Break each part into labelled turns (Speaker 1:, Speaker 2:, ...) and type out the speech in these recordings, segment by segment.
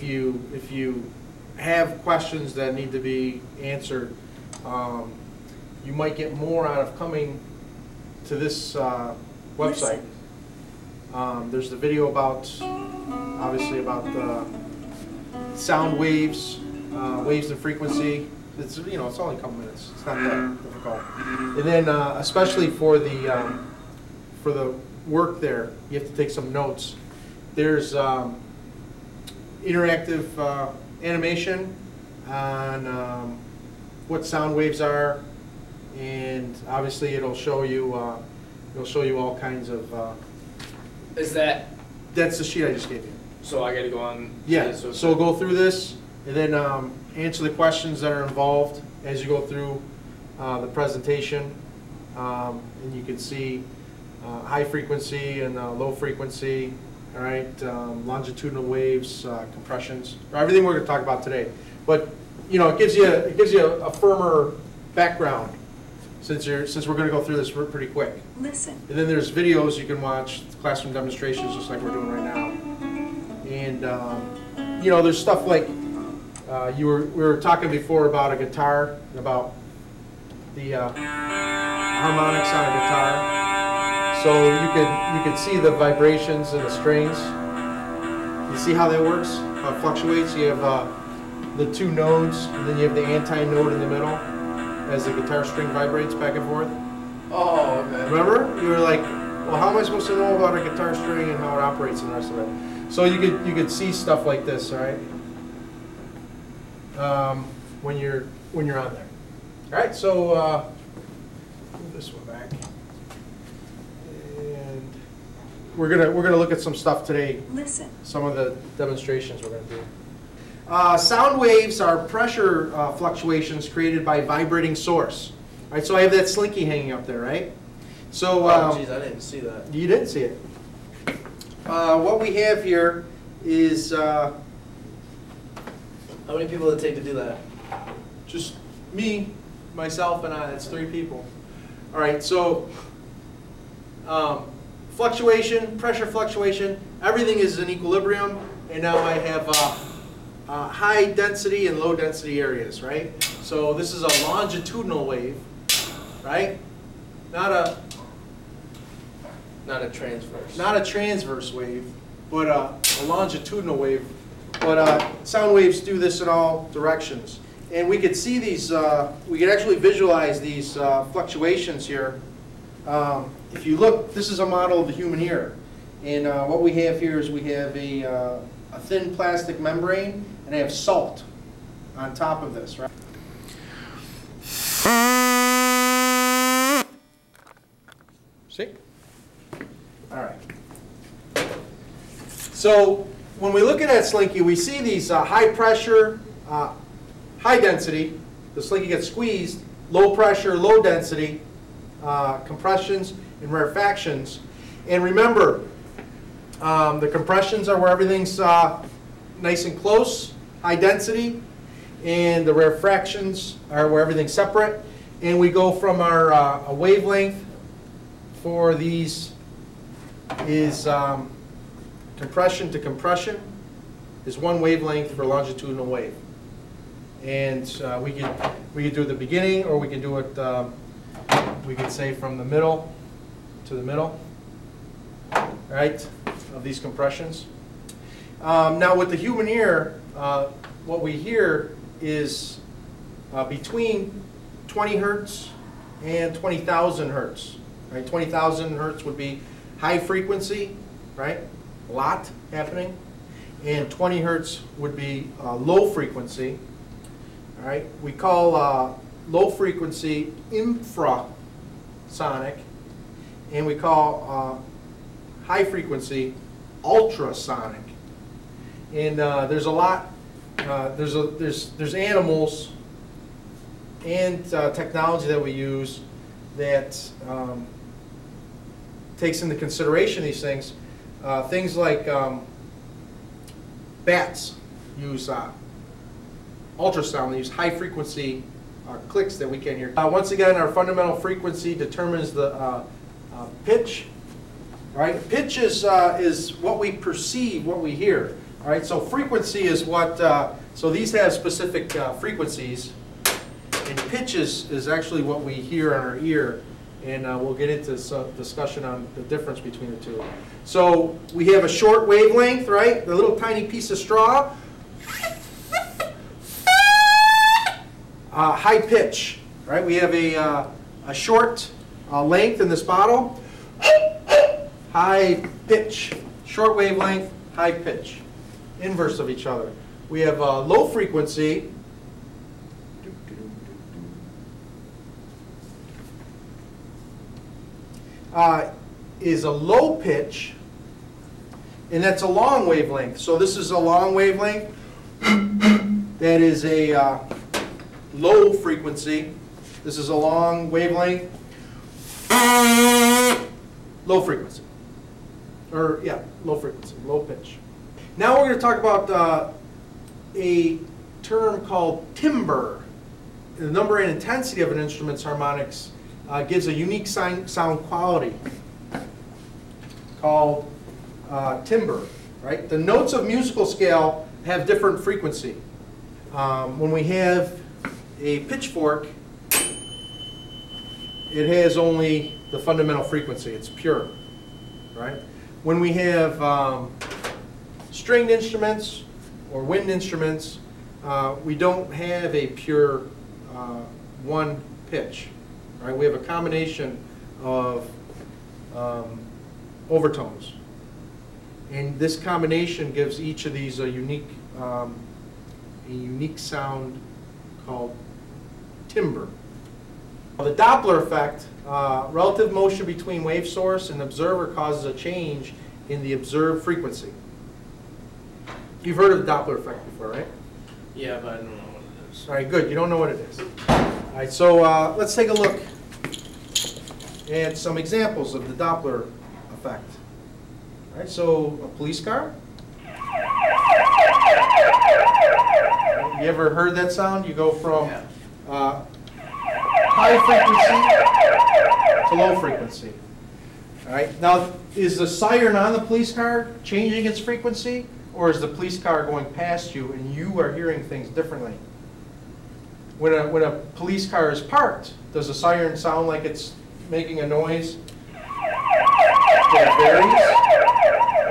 Speaker 1: you have questions that need to be answered, you might get more out of coming to this website. There's the video about, obviously, about the sound waves, waves and frequency. It's, you know, it's only a couple minutes. It's not that difficult. And then, especially for the work there, you have to take some notes. There's interactive animation on what sound waves are, and obviously it'll show you all kinds of.
Speaker 2: Is that?
Speaker 1: That's the sheet I just gave you.
Speaker 2: So I got to go on.
Speaker 1: Yeah. So go through this and then answer the questions that are involved as you go through the presentation, and you can see high frequency and low frequency. All right, longitudinal waves, compressions, everything we're going to talk about today. But you know, it gives you a firmer background since we're going to go through this pretty quick.
Speaker 3: Listen.
Speaker 1: And then there's videos you can watch, classroom demonstrations, just like we're doing right now. And you know, there's stuff like we were talking before about a guitar and about the harmonics on a guitar. So you could see the vibrations in the strings. You see how that works? How it fluctuates. You have the two nodes, and then you have the anti-node in the middle as the guitar string vibrates back and forth.
Speaker 2: Oh, okay.
Speaker 1: Remember? You were like, well, how am I supposed to know about a guitar string and how it operates and the rest of it? So you could see stuff like this, all right? When you're on there. All right. So move this one back. We're gonna look at some stuff today.
Speaker 3: Listen.
Speaker 1: Some of the demonstrations we're gonna do. Sound waves are pressure fluctuations created by vibrating source. All right, so I have that slinky hanging up there, right? So.
Speaker 2: Oh, geez, I didn't see that.
Speaker 1: You didn't see it. What we have here is.
Speaker 2: How many people did it take to do that?
Speaker 1: Just me, myself, and I. That's 3 people. All right, so. Fluctuation, pressure fluctuation, everything is in equilibrium, and now I have high density and low density areas, right? So this is a longitudinal wave, right? Not a
Speaker 2: transverse.
Speaker 1: Not a transverse wave, but a longitudinal wave. But sound waves do this in all directions. And we could see these, we could actually visualize these fluctuations here. If you look, this is a model of the human ear. And what we have here is we have a thin plastic membrane, and I have salt on top of this, right? See? All right. So when we look at that slinky, we see these high pressure, high density. The slinky gets squeezed. Low pressure, low density, compressions and rarefactions. And remember, the compressions are where everything's nice and close, high density, and the rarefactions are where everything's separate. And we go from our a wavelength for these is compression to compression is 1 wavelength for longitudinal wave. And we could do it at the beginning, or we could do it, we could say from the middle to the middle, right, of these compressions. Now with the human ear, what we hear is between 20 hertz and 20,000 hertz. Right? 20,000 hertz would be high frequency, right? A lot happening. And 20 hertz would be low frequency. All right? We call low frequency infrasonic, and we call high frequency ultrasonic. And there's a lot. There's animals and technology that we use that takes into consideration these things. Things like bats use ultrasound. They use high frequency clicks that we can hear. Once again, our fundamental frequency determines the pitch. Right? Pitch is what we perceive, what we hear. All right, so frequency is what, so these have specific frequencies, and pitch is actually what we hear on our ear, and we'll get into some discussion on the difference between the two. So we have a short wavelength, right? The little tiny piece of straw. High pitch, right? We have a short length in this bottle. High pitch, short wavelength, high pitch, inverse of each other. We have low frequency. Is a low pitch, and that's a long wavelength. So this is a long wavelength. That is a low frequency. This is a long wavelength. Low frequency. Or, yeah, low frequency, low pitch. Now we're going to talk about a term called timbre. The number and intensity of an instrument's harmonics gives a unique sound quality called timbre, right? The notes of musical scale have different frequency. When we have a pitchfork, it has only the fundamental frequency. It's pure, right? When we have stringed instruments or wind instruments, we don't have a pure one pitch, right? We have a combination of overtones, and this combination gives each of these a unique sound called timbre. The Doppler effect, relative motion between wave source and observer causes a change in the observed frequency. You've heard of the Doppler effect before, right?
Speaker 2: Yeah, but I don't know what it is.
Speaker 1: All right, good. You don't know what it is. All right, so let's take a look at some examples of the Doppler effect. All right, so a police car. You ever heard that sound? You go from high frequency to low frequency. All right. Now, is the siren on the police car changing its frequency, or is the police car going past you and you are hearing things differently? When a police car is parked, does the siren sound like it's making a noise that varies?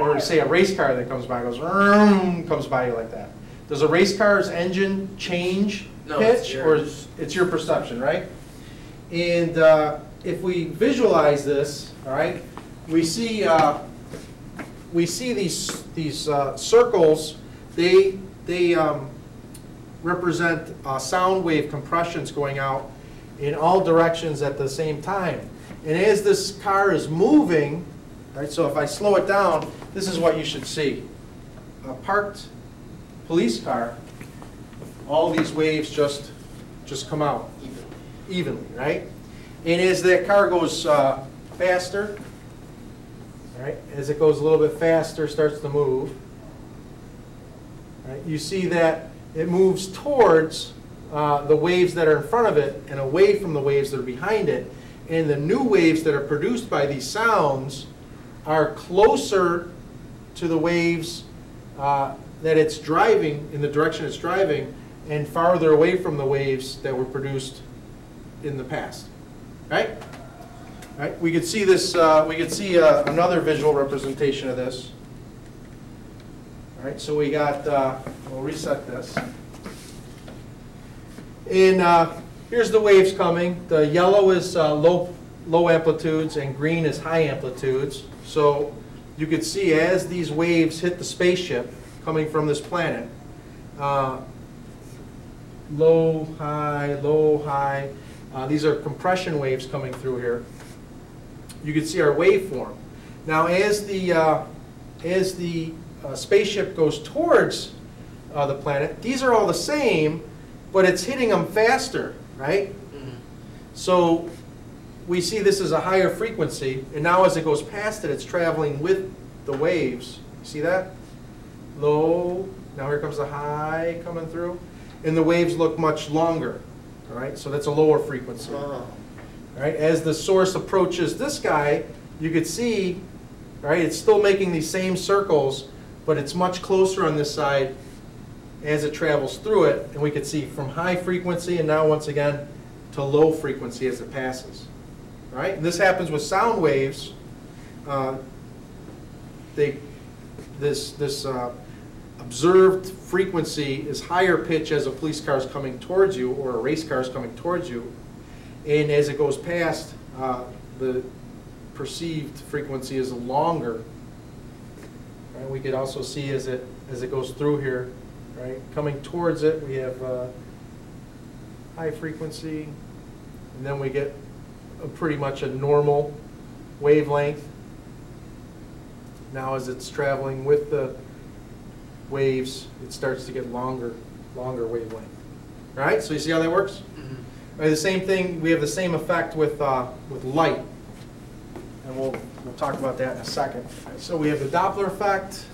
Speaker 1: Or say a race car that comes by goes, comes by you like that. Does a race car's engine change pitch, or it's your perception, right? And if we visualize this, all right, we see these circles. They represent sound wave compressions going out in all directions at the same time. And as this car is moving, right, so if I slow it down, this is what you should see. A parked police car, all these waves just come out evenly, right? And as that car goes faster, right, as it goes a little bit faster, starts to move, right, you see that it moves towards the waves that are in front of it and away from the waves that are behind it. And the new waves that are produced by these sounds are closer to the waves that it's driving, in the direction it's driving, and farther away from the waves that were produced in the past. Right? Right? We could see this. We could see another visual representation of this. All right. So we got. We'll reset this. And here's the waves coming. The yellow is low amplitudes, and green is high amplitudes. So you could see as these waves hit the spaceship coming from this planet, low, high, low, high. These are compression waves coming through here. You can see our waveform. Now, as the spaceship goes towards the planet, these are all the same, but it's hitting them faster, right? Mm-hmm. So we see this as a higher frequency, and now as it goes past it, it's traveling with the waves. See that? Low. Now here comes the high coming through, and the waves look much longer. All right, so that's a lower frequency. All right, as the source approaches this guy, you could see, right, it's still making these same circles, but it's much closer on this side as it travels through it, and we can see from high frequency and now once again to low frequency as it passes. Right? And this happens with sound waves. This observed frequency is higher pitch as a police car is coming towards you or a race car is coming towards you, and as it goes past, the perceived frequency is longer. Right? We could also see as it goes through here, right? Coming towards it, we have high frequency, and then we get pretty much a normal wavelength. Now as it's traveling with the waves, it starts to get longer wavelength. Right? So you see how that works?
Speaker 2: Mhm.
Speaker 1: Right, the same thing, we have the same effect with light. And we'll talk about that in a second. So we have the Doppler effect.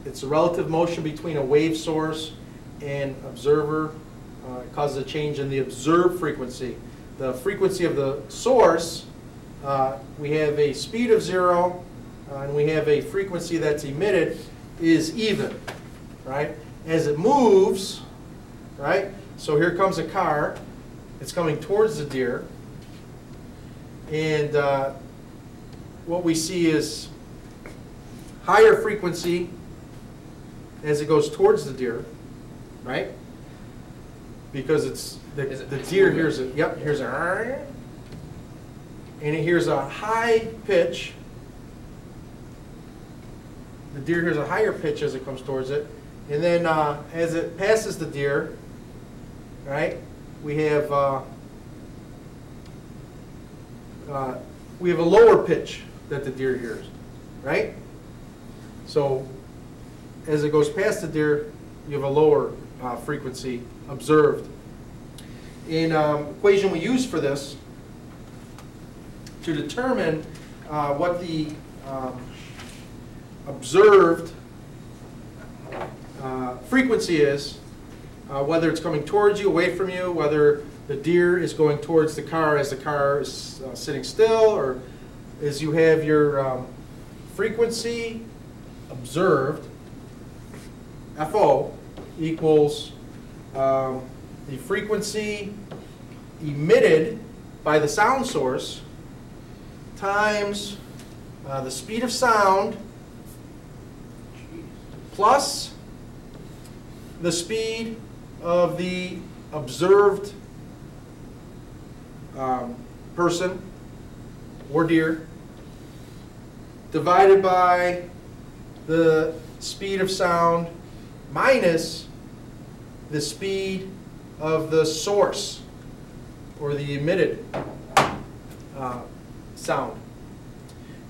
Speaker 1: It's a relative motion between a wave source and observer. It causes a change in the observed frequency. The frequency of the source, we have a speed of 0, and we have a frequency that's emitted is even, right? As it moves, right? So here comes a car. It's coming towards the deer. And what we see is higher frequency as it goes towards the deer, right? Because it's the deer hears it. Yep, here's a, and it hears a high pitch. The deer hears a higher pitch as it comes towards it, and then as it passes the deer, right? We have a lower pitch that the deer hears, right? So as it goes past the deer, you have a lower frequency observed. In equation we use for this to determine what the observed frequency is, whether it's coming towards you, away from you, whether the deer is going towards the car as the car is sitting still, or as you have your frequency observed, FO, equals the frequency emitted by the sound source times the speed of sound plus the speed of the observed person or deer divided by the speed of sound minus the speed of the source or the emitted sound. All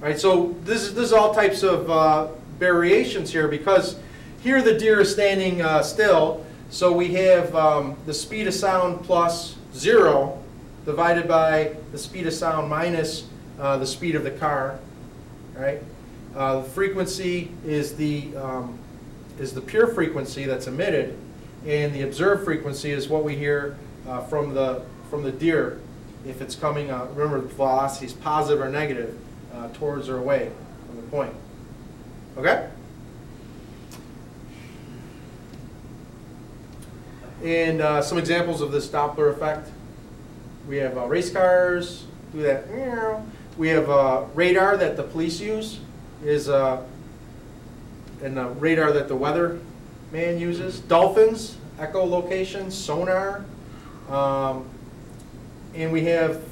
Speaker 1: right, so this is all types of variations here, because here the deer is standing still, so we have the speed of sound plus 0 divided by the speed of sound minus the speed of the car. Right? The frequency is the pure frequency that's emitted, and the observed frequency is what we hear from the deer if it's coming. Remember, the velocity is positive or negative, towards or away from the point. Okay? And some examples of this Doppler effect. We have race cars do that. We have radar that the police use, and radar that the weatherman uses. Dolphins, echolocation, sonar. And we have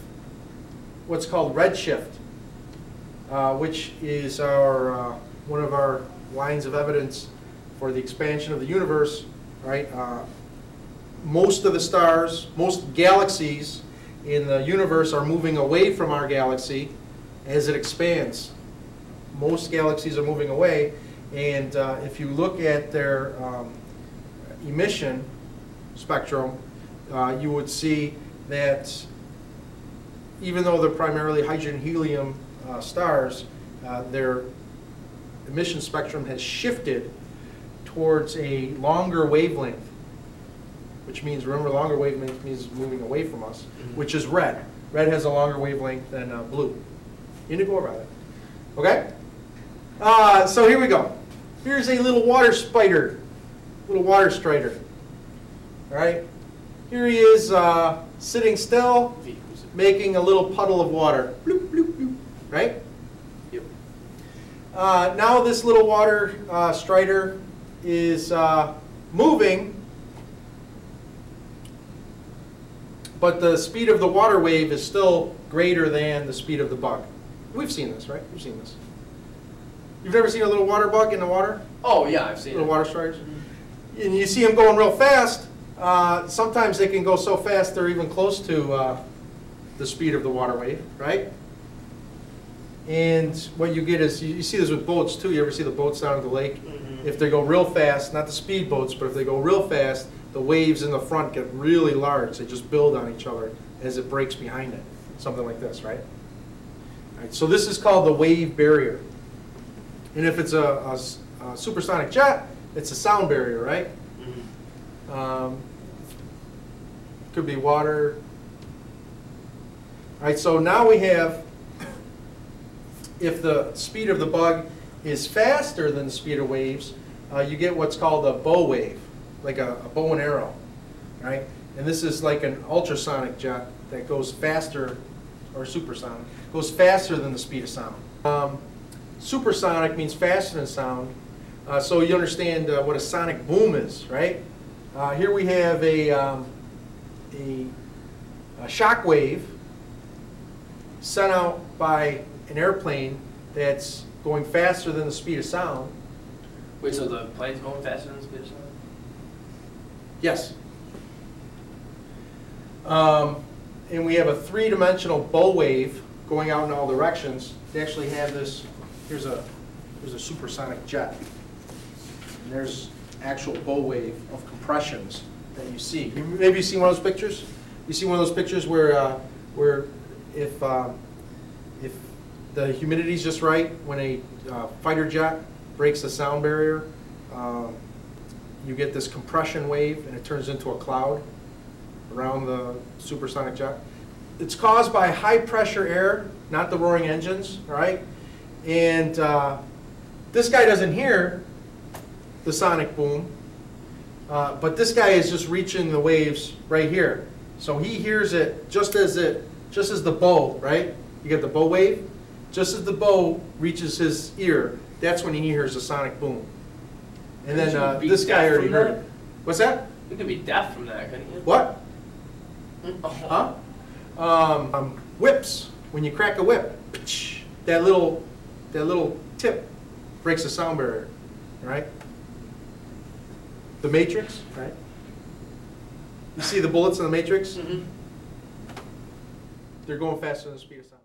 Speaker 1: what's called redshift, which is our one of our lines of evidence for the expansion of the universe. Right? Most of the stars, most galaxies in the universe are moving away from our galaxy as it expands. Most galaxies are moving away, and if you look at their emission spectrum, you would see that even though they're primarily hydrogen-helium stars, their emission spectrum has shifted towards a longer wavelength, which means, remember, longer wavelength means moving away from us, which is red. Red has a longer wavelength than blue. Indigo or violet. Okay? So here we go. Here's a little water spider, little water strider. All right, here he is sitting still, making a little puddle of water. Bloop, bloop, bloop. Right?
Speaker 2: Yep.
Speaker 1: Now this little water strider is moving, but the speed of the water wave is still greater than the speed of the bug. We've seen this, right? We've seen this. You've never seen a little water bug in the water?
Speaker 2: Oh, yeah, I've seen
Speaker 1: Little
Speaker 2: it.
Speaker 1: water striders? And you see them going real fast. Sometimes they can go so fast they're even close to the speed of the water wave, right? And what you get is, you see this with boats too. You ever see the boats down at the lake? If they go real fast, not the speed boats, but if they go real fast, the waves in the front get really large. They just build on each other as it breaks behind it. Something like this, right? All right, so this is called the wave barrier. And if it's a supersonic jet, it's a sound barrier, right? Could be water. All right, so now we have, if the speed of the bug is faster than the speed of waves, you get what's called a bow wave, like a bow and arrow, right? And this is like an ultrasonic jet that goes faster, or supersonic, goes faster than the speed of sound. Supersonic means faster than sound, so you understand what a sonic boom is, right? Here we have a shock wave sent out by an airplane that's going faster than the speed of sound.
Speaker 2: Wait, so the plane's going faster than the speed of sound?
Speaker 1: Yes. And we have a three-dimensional bow wave going out in all directions. They actually have this, here's a supersonic jet. And there's actual bow wave of compressions that you see. Maybe you've seen one of those pictures? You see one of those pictures where if the humidity's just right, when a fighter jet breaks the sound barrier, you get this compression wave and it turns into a cloud around the supersonic jet. It's caused by high pressure air, not the roaring engines, all right? And this guy doesn't hear the sonic boom, but this guy is just reaching the waves right here. So he hears it just as the bow, right? You get the bow wave. Just as the bow reaches his ear, that's when he hears the sonic boom. And then this guy already heard it. What's that?
Speaker 2: You could be deaf from that, couldn't you?
Speaker 1: What?
Speaker 2: Oh.
Speaker 1: Huh? Whips. When you crack a whip, that little tip breaks the sound barrier, right? The Matrix, right? You see the bullets in the Matrix?
Speaker 2: Mm-hmm.
Speaker 1: They're going faster than the speed of sound.